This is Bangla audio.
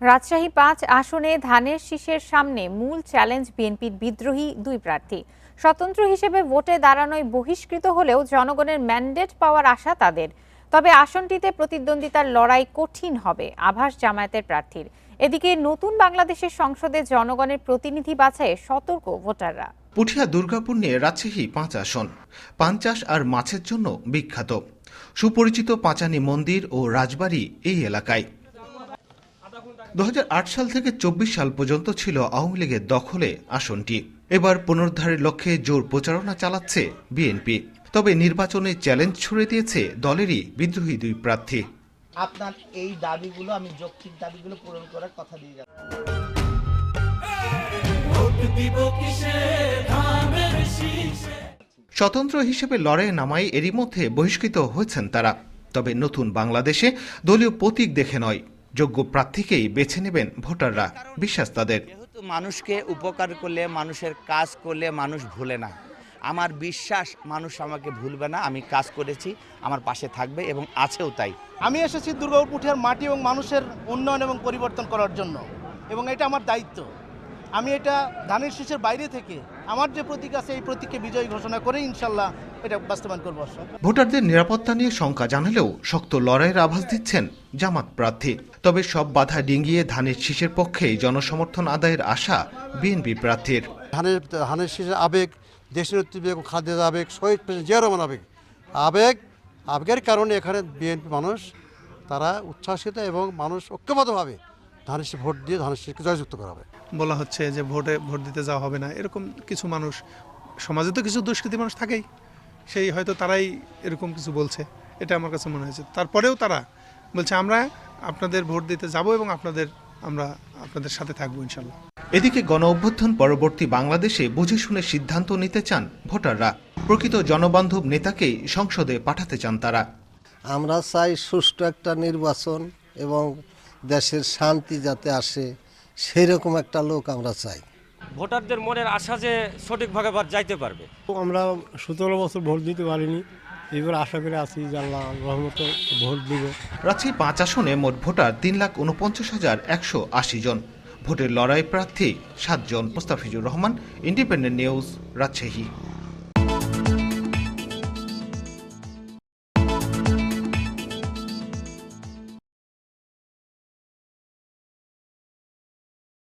রাজশাহী ৫ আসনে ধানের শীষের সামনে মূল চ্যালেঞ্জ বিএনপির বিদ্রোহী দুই প্রার্থী। স্বতন্ত্র হিসেবে ভোটে দাঁড়ানোয় বহিষ্কৃত হলেও জনগণের ম্যান্ডেট পাওয়ার আশা তাদের। তবে আসনটিতে প্রতিদ্বন্দ্বিতার লড়াই কঠিন হবে আভাস জামায়াতের প্রার্থীর। এদিকে নতুন বাংলাদেশের সংসদে জনগণের প্রতিনিধি বাছাইয়ে সতর্ক ভোটাররা। পুঠিয়া দুর্গাপুর নিয়ে রাজশাহী ৫ আসন পান চাষ আর মাছের জন্য বিখ্যাত। সুপরিচিত পাঁচানী মন্দির ও রাজবাড়ি এই এলাকায়। ২০০৮ সাল থেকে ২৪ সাল পর্যন্ত ছিল আওয়ামী লীগের দখলে আসনটি। এবার পুনরুদ্ধারের লক্ষ্যে জোর প্রচারণা চালাচ্ছে বিএনপি। তবে নির্বাচনে চ্যালেঞ্জ ছুড়ে দিয়েছে দলেরই বিদ্রোহী দুই প্রার্থী। আপনার এই দাবিগুলো আমি যৌক্তিক দাবিগুলো পূরণ করার কথা দিয়ে যাচ্ছি। স্বতন্ত্র হিসেবে লড়াইয়ে নামায় এরই মধ্যে বহিষ্কৃত হয়েছেন তারা। তবে নতুন বাংলাদেশে দলীয় প্রতীক দেখে নয়, যোগ্য প্রার্থীকেই বেছে নেবেন ভোটাররা, বিশ্বাস তাদের। যেহেতু মানুষকে উপকার করলে, মানুষের কাজ করলে মানুষ ভুলে না। আমার বিশ্বাস মানুষ আমাকে ভুলবে না। আমি কাজ করেছি, আমার পাশে থাকবে এবং আছেও তাই। আমি এসেছি দুর্গাপুর পুঠিয়ার মাটি এবং মানুষের উন্নয়ন এবং পরিবর্তন করার জন্য, এবং এটা আমার দায়িত্ব। আমি এটা ধানের শীষের বাইরে থেকে আমার যে প্রতীক আছে এই প্রতীককে বিজয়ী ঘোষণা করে ইনশাল্লাহ এটা বাস্তবায়ন করব। ভোটারদের নিরাপত্তা নিয়ে শঙ্কা জানালেও শক্ত লড়াইয়ের আভাস দিচ্ছেন জামাত প্রার্থী। তবে সব বাধা ডিঙ্গিয়ে ধানের শীষের পক্ষেই জনসমর্থন আদায়ের আশা বিএনপি প্রার্থীর। ধানের শীষের আবেগ, দেশনেত্রী বেগম খালেদা আবেগ, শহীদ প্রেসিডেন্ট জিয়া রহমান আবেগের কারণে এখানে বিএনপি মানুষ তারা উচ্ছ্বাসিত এবং মানুষ ঐক্যবদ্ধভাবে ধানের শীষ ভোট দিয়ে ধানের শীষকে জয়যুক্ত করা হবে। বলা হচ্ছে যে ভোট দিতে যাওয়া হবে না, এরকম কিছু মানুষ, সমাজে তো কিছু দুষ্কৃতী মানুষ থাকেই, সেই হয়তো তারাই এরকম কিছু বলছে, এটা আমার কাছে মনে হয়েছে। তারপরেও তারা বলছে আমরা আপনাদের ভোট দিতে যাব এবং আমরা আপনাদের সাথে থাকবো ইনশাল্লাহ। এদিকে গণ অভ্যুত্থান পরবর্তী বাংলাদেশে বুঝে শুনে সিদ্ধান্ত নিতে চান ভোটাররা। প্রকৃত জনবান্ধব নেতাকেই সংসদে পাঠাতে চান তারা। আমরা চাই সুষ্ঠু একটা নির্বাচন এবং দেশের শান্তি যাতে আসে, সেই রকম একটা লোক আমরা চাই। ভোটারদের মনের আশা যে সঠিকভাবে যাইতে পারবে। আমরা ১৭ বছর ভোট দিতে পারিনি, এবার আশা করে আছি যে আল্লাহ রহমতে ভোট দিব। রাজশাহী ৫ আসনে মোট ভোটার ৩,৪৯,১৮০ জন। ভোটের লড়াই প্রার্থী ৭ জন। Mostafizur Rahman, independent news, Rajshahi.